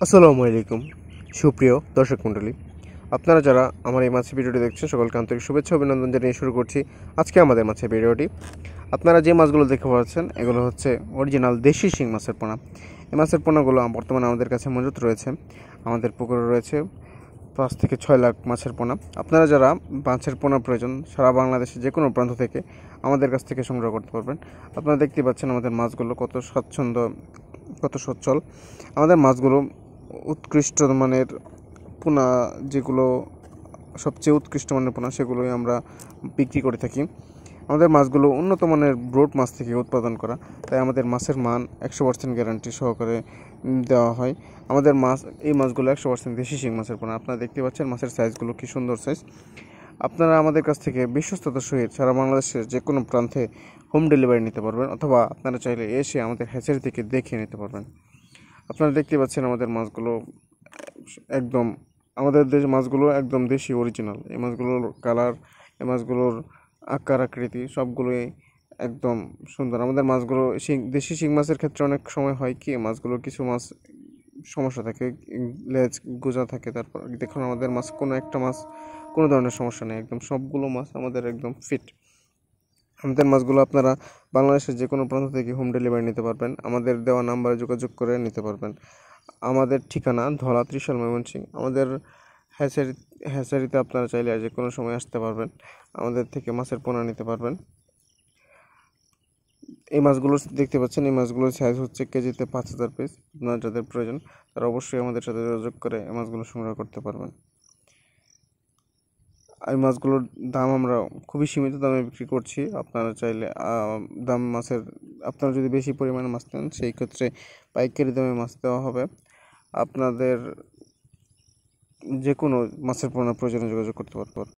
আসসালামু আলাইকুম সুপ্রিয় দর্শক মণ্ডলী, আপনারা যারা আমার এই মাছের ভিডিওটি দেখছেন সকলকে আন্তরিক শুভেচ্ছা অভিনন্দন জানিয়ে শুরু করছি আজকে আমাদের মাছের ভিডিওটি। আপনারা যে মাছগুলো দেখতে পাচ্ছেন এগুলো হচ্ছে অরিজিনাল দেশি শিং মাছের পোনা। এই মাছের পোনাগুলো বর্তমানে আমাদের কাছে মজুত রয়েছে। আমাদের পুকুরে রয়েছে 5 থেকে 6 লাখ মাছের পোনা। আপনারা যারা মাছের পোনা প্রয়োজন সারা বাংলাদেশে যে কোনো প্রান্ত থেকে আমাদের কাছ থেকে সংগ্রহ করতে পারবেন। আপনারা দেখতে পাচ্ছেন আমাদের মাছগুলো কত স্বাচ্ছন্দ্য, কত সচ্ছল। আমাদের মাছগুলো উৎকৃষ্ট মানের পোনা, যেগুলো সবচেয়ে উৎকৃষ্ট মানের পোনা সেগুলোই আমরা বিক্রি করে থাকি। আমাদের মাছগুলো উন্নত মানের ব্রড মাছ থেকে উৎপাদন করা, তাই আমাদের মাছের মান 100% গ্যারান্টি সহকারে দেওয়া হয়। আমাদের এই মাছগুলো 100% দেশি শিং মাছের পোনা। আপনারা দেখতে পাচ্ছেন মাছের সাইজগুলো কি সুন্দর সাইজ। আপনারা আমাদের কাছ থেকে বিশ্বস্ততার সহিত সারা বাংলাদেশের যে কোনো প্রান্তে হোম ডেলিভারি নিতে পারবেন, অথবা আপনারা চাইলে এসে আমাদের হ্যাচারি থেকে দেখে নিতে পারবেন। আপনারা দেখতে পাচ্ছেন আমাদের মাছগুলো একদম মাছগুলো একদম দেশি অরিজিনাল। এই মাছগুলোর কালার, এই মাছগুলোর আকার আকৃতি সবগুলোই একদম সুন্দর। আমাদের মাছগুলো দেশি শিং মাছের ক্ষেত্রে অনেক সময় হয় কি, মাছগুলোর কিছু মাছ সমস্যা থাকে, লেজ গোজা থাকে। তারপর দেখুন আমাদের মাছ কোনো একটা মাছ কোনো ধরনের সমস্যা নেই, একদম সবগুলো মাছ আমাদের একদম ফিট। আমাদের মাছগুলো আপনারা বাংলাদেশের যে কোনো প্রান্ত থেকে হোম ডেলিভারি নিতে পারবেন। আমাদের দেওয়া নাম্বারে যোগাযোগ করে নিতে পারবেন। আমাদের ঠিকানা ধলা, ত্রিশাল, ময়মনসিংহ। আমাদের হ্যাচারিতে আপনারা চাইলে যে কোনো সময় আসতে পারবেন, আমাদের থেকে মাছের পোনা নিতে পারবেন। এই মাছগুলো দেখতে পাচ্ছেন, এই মাছগুলোর সাইজ হচ্ছে কেজিতে 5,000 পিস। আপনার যাদের প্রয়োজন তারা অবশ্যই আমাদের সাথে যোগাযোগ করে এই মাছগুলো সংগ্রহ করতে পারবেন। এই মাছগুলোর দাম আমরা খুবই সীমিত দামে বিক্রি করছি। আপনারা চাইলে আপনারা যদি বেশি পরিমাণে মাছ নেন সেই ক্ষেত্রে পাইকারি দামে মাছ দেওয়া হবে। আপনাদের যে কোনো মাছের পোনা প্রয়োজনে যোগাযোগ করতে পারবেন।